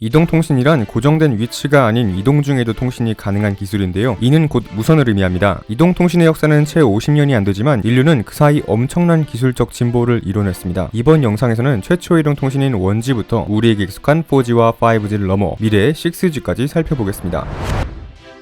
이동통신이란 고정된 위치가 아닌 이동 중에도 통신이 가능한 기술인데요. 이는 곧 무선을 의미합니다. 이동통신의 역사는 채 50년이 안 되지만 인류는 그 사이 엄청난 기술적 진보를 이뤄냈습니다. 이번 영상에서는 최초의 이동통신인 1G부터 우리에게 익숙한 4G와 5G를 넘어 미래의 6G까지 살펴보겠습니다.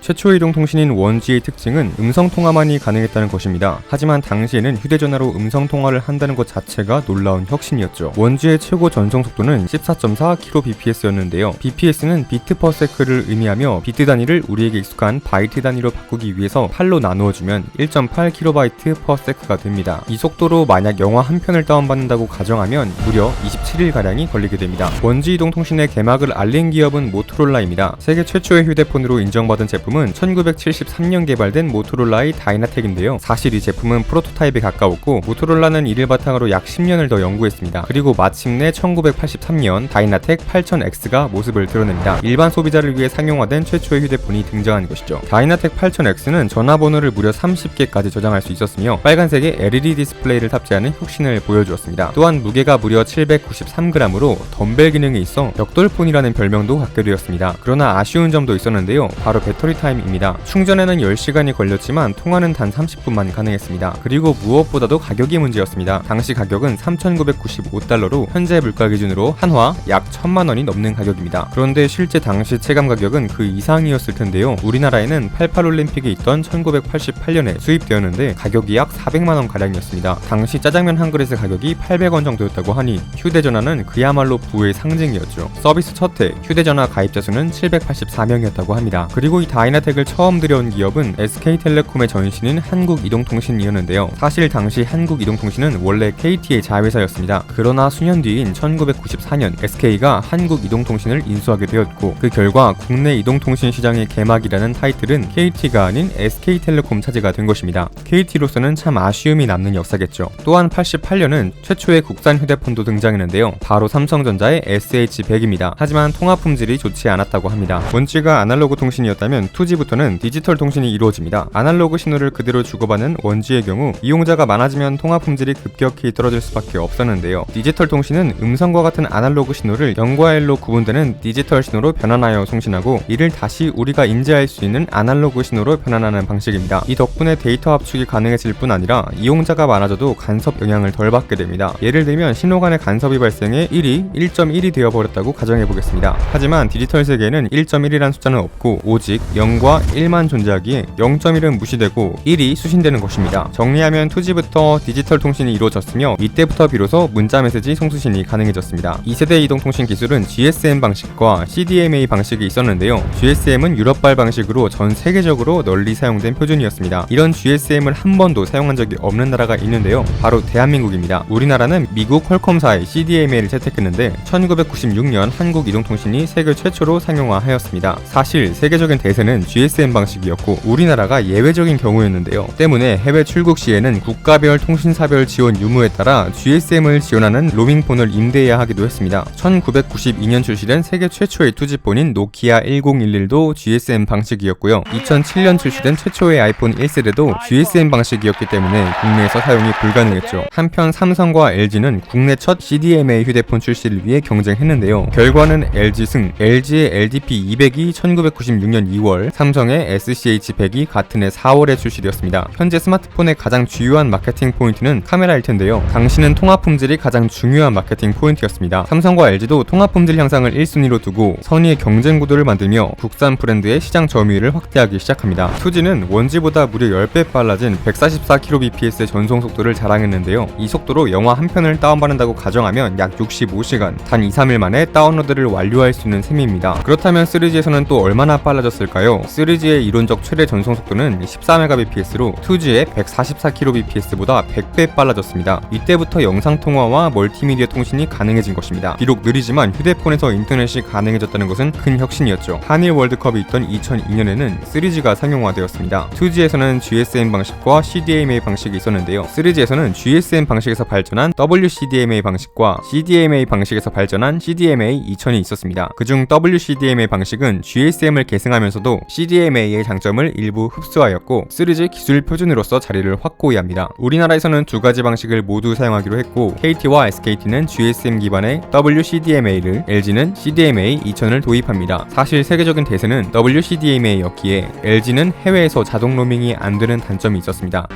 최초의 이동통신인 1G의 특징은 음성통화만이 가능했다는 것입니다. 하지만 당시에는 휴대전화로 음성통화를 한다는 것 자체가 놀라운 혁신이었죠. 1G의 최고 전송 속도는 14.4kbps였는데요. bps는 비트 퍼 세크를 의미하며 비트 단위를 우리에게 익숙한 바이트 단위로 바꾸기 위해서 8로 나누어주면 1.8kb per sec가 됩니다. 이 속도로 만약 영화 한 편을 다운받는다고 가정하면 무려 27일가량이 걸리게 됩니다. 1G 이동통신의 개막을 알린 기업은 모토로라입니다. 세계 최초의 휴대폰으로 인정받은 제품은 1973년 개발된 모토로라의 다이나텍인데요. 사실 이 제품은 프로토타입에 가까웠고 모토로라는 이를 바탕으로 약 10년을 더 연구했습니다. 그리고 마침내 1983년 다이나텍 8000X가 모습을 드러냅니다. 일반 소비자를 위해 상용화된 최초의 휴대폰이 등장한 것이죠. 다이나텍 8000X는 전화번호를 무려 30개까지 저장할 수 있었으며 빨간색의 LED 디스플레이를 탑재하는 혁신을 보여주었습니다. 또한 무게가 무려 793g으로 덤벨 기능이 있어 벽돌폰이라는 별명도 갖게 되었습니다. 그러나 아쉬운 점도 있었는데요. 바로 배터리 타임입니다. 충전에는 10시간이 걸렸지만 통화는 단 30분만 가능했습니다. 그리고 무엇보다도 가격이 문제였습니다. 당시 가격은 3,995달러로 현재 물가 기준으로 한화 약 1,000만원이 넘는 가격입니다. 그런데 실제 당시 체감 가격은 그 이상이었을 텐데요. 우리나라에는 88 올림픽에 있던 1988년에 수입되었는데 가격이 약 400만원 가량이었습니다. 당시 짜장면 한 그릇의 가격이 800원 정도였다고 하니 휴대전화는 그야말로 부의 상징이었죠. 서비스 첫 해 휴대전화 가입자 수는 784명이었다고 합니다. 그리고 이 다이나텍을 처음 들여온 기업은 SK텔레콤의 전신인 한국이동통신이었는데요. 사실 당시 한국이동통신은 원래 KT의 자회사였습니다. 그러나 수년 뒤인 1994년 SK가 한국이동통신을 인수하게 되었고 그 결과 국내 이동통신 시장의 개막이라는 타이틀은 KT가 아닌 SK텔레콤 차지가 된 것입니다. KT로서는 참 아쉬움이 남는 역사겠죠. 또한 88년은 최초의 국산 휴대폰도 등장했는데요. 바로 삼성전자의 SH100입니다. 하지만 통화 품질이 좋지 않았다고 합니다. 1G가 아날로그 통신이었다면 2G부터는 디지털 통신이 이루어집니다. 아날로그 신호를 그대로 주고받는 1G의 경우 이용자가 많아지면 통화 품질이 급격히 떨어질 수밖에 없었는데요. 디지털 통신은 음성과 같은 아날로그 신호를 0과 1로 구분되는 디지털 신호로 변환하여 송신하고 이를 다시 우리가 인지할 수 있는 아날로그 신호로 변환하는 방식입니다. 이 덕분에 데이터 압축이 가능해질 뿐 아니라 이용자가 많아져도 간섭 영향을 덜 받게 됩니다. 예를 들면 신호 간의 간섭이 발생해 1이 1.1이 되어버렸다고 가정해보겠습니다. 하지만 디지털 세계에는 1.1이란 숫자는 없고 오직 0과 1만 존재하기에 0.1은 무시되고 1이 수신되는 것입니다. 정리하면 2G부터 디지털 통신이 이루어졌으며 이때부터 비로소 문자 메시지 송수신이 가능해졌습니다. 2세대 이동통신 기술은 GSM 방식과 CDMA 방식이 있었는데요. GSM은 유럽발 방식으로 전 세계적으로 널리 사용된 표준이었습니다. 이런 GSM을 한 번도 사용한 적이 없는 나라가 있는데요. 바로 대한민국입니다. 우리나라는 미국 퀄컴사의 CDMA를 채택했는데 1996년 한국이동통신이 세계 최초로 상용화하였습니다. 사실 세계적인 대세는 GSM 방식이었고 우리나라가 예외적인 경우였는데요. 때문에 해외 출국 시에는 국가별 통신사별 지원 유무에 따라 GSM을 지원하는 로밍폰을 임대해야 하기도 했습니다. 1992년 출시된 세계 최초의 2G폰인 노키아 1011도 GSM 방식이었고요. 2007년 출시된 최초의 아이폰 1세대도 GSM 방식이었기 때문에 국내에서 사용이 불가능했죠. 한편 삼성과 LG는 국내 첫 CDMA 휴대폰 출시를 위해 경쟁했는데요. 결과는 LG 승, LG의 LDP200이 1996년 2월, 삼성의 SCH100이 같은 해 4월에 출시되었습니다. 현재 스마트폰의 가장 주요한 마케팅 포인트는 카메라일 텐데요. 당시는 통화 품질이 가장 중요한 마케팅 포인트였습니다. 삼성과 LG도 통화 품질 향상을 1순위로 두고 선의의 경쟁 구도를 만들며 국산 브랜드의 시장 점유율을 확대하기 시작합니다. 2G는 1G보다 무려 10배 빨라진 144kbps의 전송 속도를 자랑했는데요. 이 속도로 영화 한 편을 다운받는다고 가정하면 약 65시간, 단 2-3일 만에 다운로드를 완료할 수 있는 셈입니다. 그렇다면 3G에서는 또 얼마나 빨라졌을까요? 3G의 이론적 최대 전송 속도는 14mbps로 2G의 144kbps보다 100배 빨라졌습니다. 이때부터 영상통화와 멀티미디어 통신이 가능해진 것입니다. 비록 느리지만 휴대폰에서 인터넷이 가능해졌다는 것은 큰 혁신이었죠. 한일 월드컵이 있던 2002년에는 3G가 상용화되었습니다. 2G에서는 GSM 방식과 CDMA 방식이 있었는데요. 3G에서는 GSM 방식에서 발전한 WCDMA 방식과 CDMA 방식에서 발전한 CDMA 2000이 있었습니다. 그중 WCDMA 방식은 GSM을 계승하면서도 기술도 CDMA의 장점을 일부 흡수하였고 3G 기술 표준으로서 자리를 확고히 합니다. 우리나라에서는 두 가지 방식을 모두 사용하기로 했고 KT와 SKT는 GSM 기반의 WCDMA를, LG는 CDMA 2000을 도입합니다. 사실 세계적인 대세는 WCDMA였기에 LG는 해외에서 자동 로밍이 안 되는 단점이 있었습니다.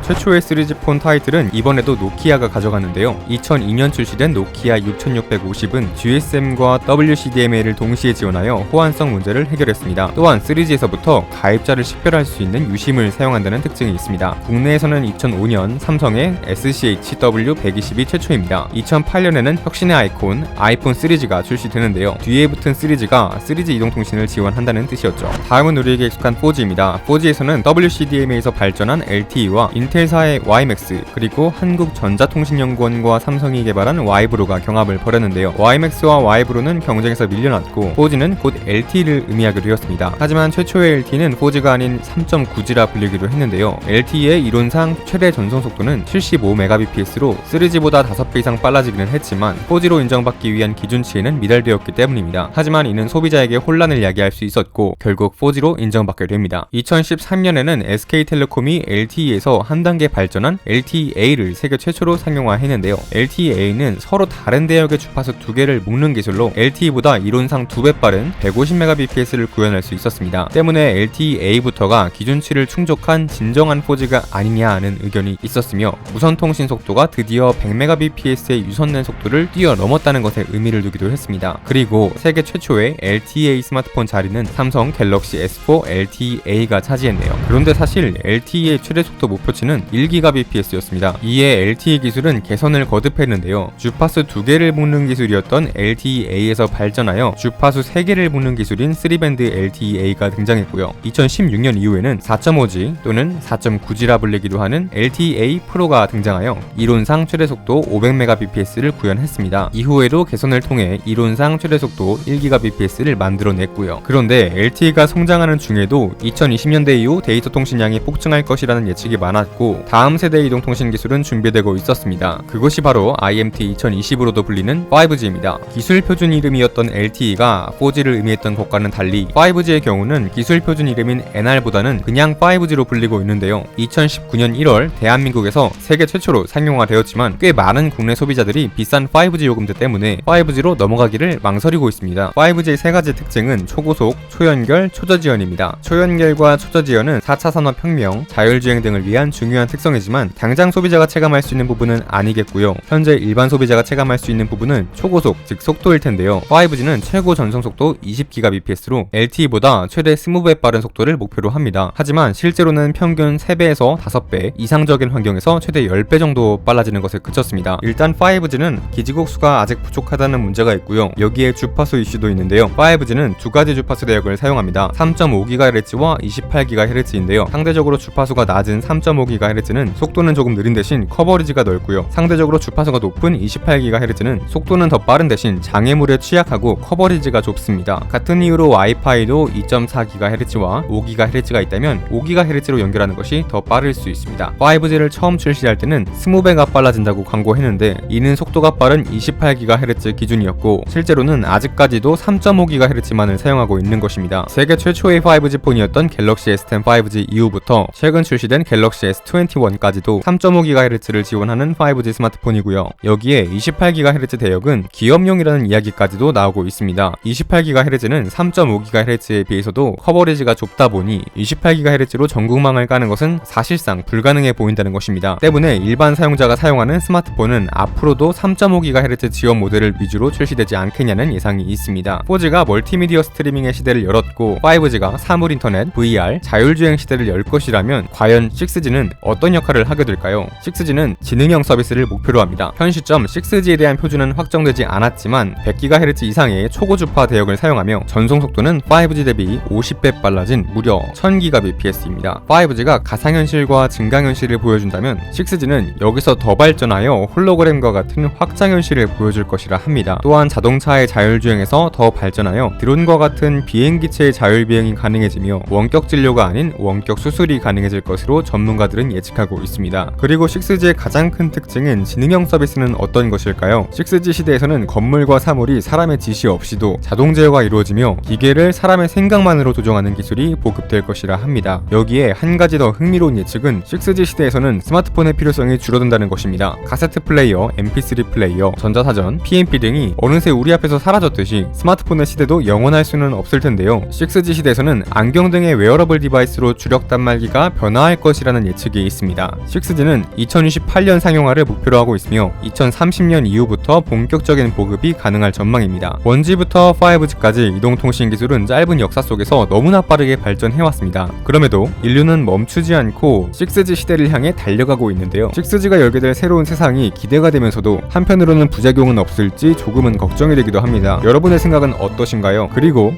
최초의 3G 폰 타이틀은 이번에도 노키아가 가져갔는데요. 2002년 출시된 노키아 6650은 GSM과 WCDMA를 동시에 지원하여 호환성 문제를 해결했습니다. 또한 3G에서부터 가입자를 식별할 수 있는 유심을 사용한다는 특징이 있습니다. 국내에서는 2005년 삼성의 SCHW120이 최초입니다. 2008년에는 혁신의 아이콘 아이폰 3G가 출시되는데요. 뒤에 붙은 3G가 3G 이동통신을 지원한다는 뜻이었죠. 다음은 우리에게 익숙한 4G입니다. 4G에서는 WCDMA에서 발전한 LTE와 인텔사의 YMAX 그리고 한국전자통신연구원과 삼성이 개발한 Y브로가 경합을 벌였는데요. YMAX와 Y브로는 경쟁에서 밀려났고 4G는 곧 LTE를 의미하기로 되었습니다. 하지만 최초의 LTE는 4G가 아닌 3.9G라 불리기도 했는데요. LTE의 이론상 최대 전송 속도는 75Mbps로 3G보다 5배 이상 빨라지기는 했지만 4G로 인정받기 위한 기준치에는 미달되었기 때문입니다. 하지만 이는 소비자에게 혼란을 야기할 수 있었고 결국 4G로 인정받게 됩니다. 2013년에는 SK텔레콤이 LTE에서 한 단계 발전한 LTEA를 세계 최초로 상용화했는데요. LTEA는 서로 다른 대역의 주파수 2개를 묶는 기술로 LTE보다 이론상 2배 빠른 150Mbps를 구현할 수 있었습니다. 때문에 LTEA부터가 기준치를 충족한 진정한 4G가 아니냐는 의견이 있었으며 무선 통신 속도가 드디어 100Mbps의 유선랜 속도를 뛰어넘었다는 것에 의미를 두기도 했습니다. 그리고 세계 최초의 LTEA 스마트폰 자리는 삼성 갤럭시 S4 LTEA가 차지했네요. 그런데 사실 LTE의 최대 속도 목표치는 1GBps였습니다. 이에 LTE 기술은 개선을 거듭했는데요. 주파수 2개를 묶는 기술이었던 LTEA에서 발전하여 주파수 3개를 묶는 기술인 3밴드 LTEA가 등장했고요. 2016년 이후에는 4.5G 또는 4.9G라 불리기도 하는 LTEA 프로가 등장하여 이론상 최대 속도 500Mbps를 구현했습니다. 이후에도 개선을 통해 이론상 최대 속도 1GBps를 만들어냈고요. 그런데 LTE가 성장하는 중에도 2020년대 이후 데이터 통신량이 폭증할 것이라는 예측이 많았고 다음 세대 이동통신 기술은 준비되고 있었습니다. 그것이 바로 IMT 2020으로도 불리는 5G입니다. 기술 표준 이름이었던 LTE가 4G를 의미했던 것과는 달리 5G의 경우는 기술 표준 이름인 NR보다는 그냥 5G로 불리고 있는데요. 2019년 1월 대한민국에서 세계 최초로 상용화되었지만 꽤 많은 국내 소비자들이 비싼 5G 요금제 때문에 5G로 넘어가기를 망설이고 있습니다. 5G의 세 가지 특징은 초고속, 초연결, 초저지연입니다. 초연결과 초저지연은 4차 산업혁명, 자율주행 등을 위한 중요한 특성이지만 당장 소비자가 체감할 수 있는 부분은 아니겠고요. 현재 일반 소비자가 체감할 수 있는 부분은 초고속, 즉 속도일 텐데요. 5G는 최고 전송 속도 20GBps로 LTE보다 최대 20배 빠른 속도를 목표로 합니다. 하지만 실제로는 평균 3배에서 5배, 이상적인 환경에서 최대 10배 정도 빨라지는 것에 그쳤습니다. 일단 5G는 기지국수가 아직 부족하다는 문제가 있고요. 여기에 주파수 이슈도 있는데요. 5G는 두 가지 주파수 대역을 사용합니다. 3.5GHz와 28GHz인데요. 상대적으로 주파수가 낮은 3.5GHz는 속도는 조금 느린 대신 커버리지가 넓고요. 상대적으로 주파수가 높은 28GHz는 속도는 더 빠른 대신 장애물에 취약하고 커버리지가 좁습니다. 같은 이유로 와이파이도 2.4GHz와 5GHz가 있다면 5GHz로 연결하는 것이 더 빠를 수 있습니다. 5G를 처음 출시할 때는 20배가 빨라진다고 광고했는데 이는 속도가 빠른 28GHz 기준이었고 실제로는 아직까지도 3.5GHz만을 사용하고 있는 것입니다. 세계 최초의 5G 폰이었던 갤럭시 S10 5G 이후부터 최근 출시된 갤럭시 S21까지도 3.5GHz를 지원하는 5G 스마트폰이고요. 여기에 28GHz 대역은 기업용이라는 이야기까지도 나오고 있습니다. 28GHz는 3.5GHz에 비해서도 커버리지가 좁다 보니 28GHz로 전국망을 까는 것은 사실상 불가능해 보인다는 것입니다. 때문에 일반 사용자가 사용하는 스마트폰은 앞으로도 3.5GHz 지원 모델을 위주로 출시되지 않겠냐는 예상이 있습니다. 4G가 멀티미디어 스트리밍의 시대를 열었고 5G가 사물 인터넷, VR, 자율주행 시대를 열 것이라면 과연 6G는 어떤 역할을 하게 될까요? 6G는 지능형 서비스를 목표로 합니다. 현 시점 6G에 대한 표준은 확정되지 않았지만 100GHz 이상의 초고주파 대역을 사용하며 전송 속도는 5G 대비 50배 빨라진 무려 1000GBps입니다. 5G가 가상현실과 증강현실을 보여준다면 6G는 여기서 더 발전하여 홀로그램과 같은 확장현실을 보여줄 것이라 합니다. 또한 자동차의 자율주행에서 더 발전하여 드론과 같은 비행기체의 자율비행이 가능해지며 원격 진료가 아닌 원격 수술이 가능해질 것으로 전문가들은 시대는 예측하고 있습니다. 그리고 6G의 가장 큰 특징은 지능형 서비스는 어떤 것일까요? 6G 시대에서는 건물과 사물이 사람의 지시 없이도 자동 제어가 이루어지며 기계를 사람의 생각만으로 조종하는 기술이 보급될 것이라 합니다. 여기에 한 가지 더 흥미로운 예측은 6G 시대에서는 스마트폰의 필요성이 줄어든다는 것입니다. 카세트 플레이어, MP3 플레이어, 전자사전, PMP 등이 어느새 우리 앞에서 사라졌듯이 스마트폰의 시대도 영원할 수는 없을 텐데요. 6G 시대에서는 안경 등의 웨어러블 디바이스로 주력 단말기가 변화할 것이라는 예측이 있습니다. 6G는 2028년 상용화를 목표로 하고 있으며 2030년 이후부터 본격적인 보급이 가능할 전망입니다. 1G부터 5G까지 이동통신 기술은 짧은 역사 속에서 너무나 빠르게 발전해왔습니다. 그럼에도 인류는 멈추지 않고 6G 시대를 향해 달려가고 있는데요. 6G가 열게 될 새로운 세상이 기대가 되면서도 한편으로는 부작용은 없을지 조금은 걱정이 되기도 합니다. 여러분의 생각은 어떠신가요? 그리고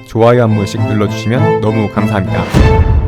좋아요 한 번씩 눌러주시면 너무 감사합니다.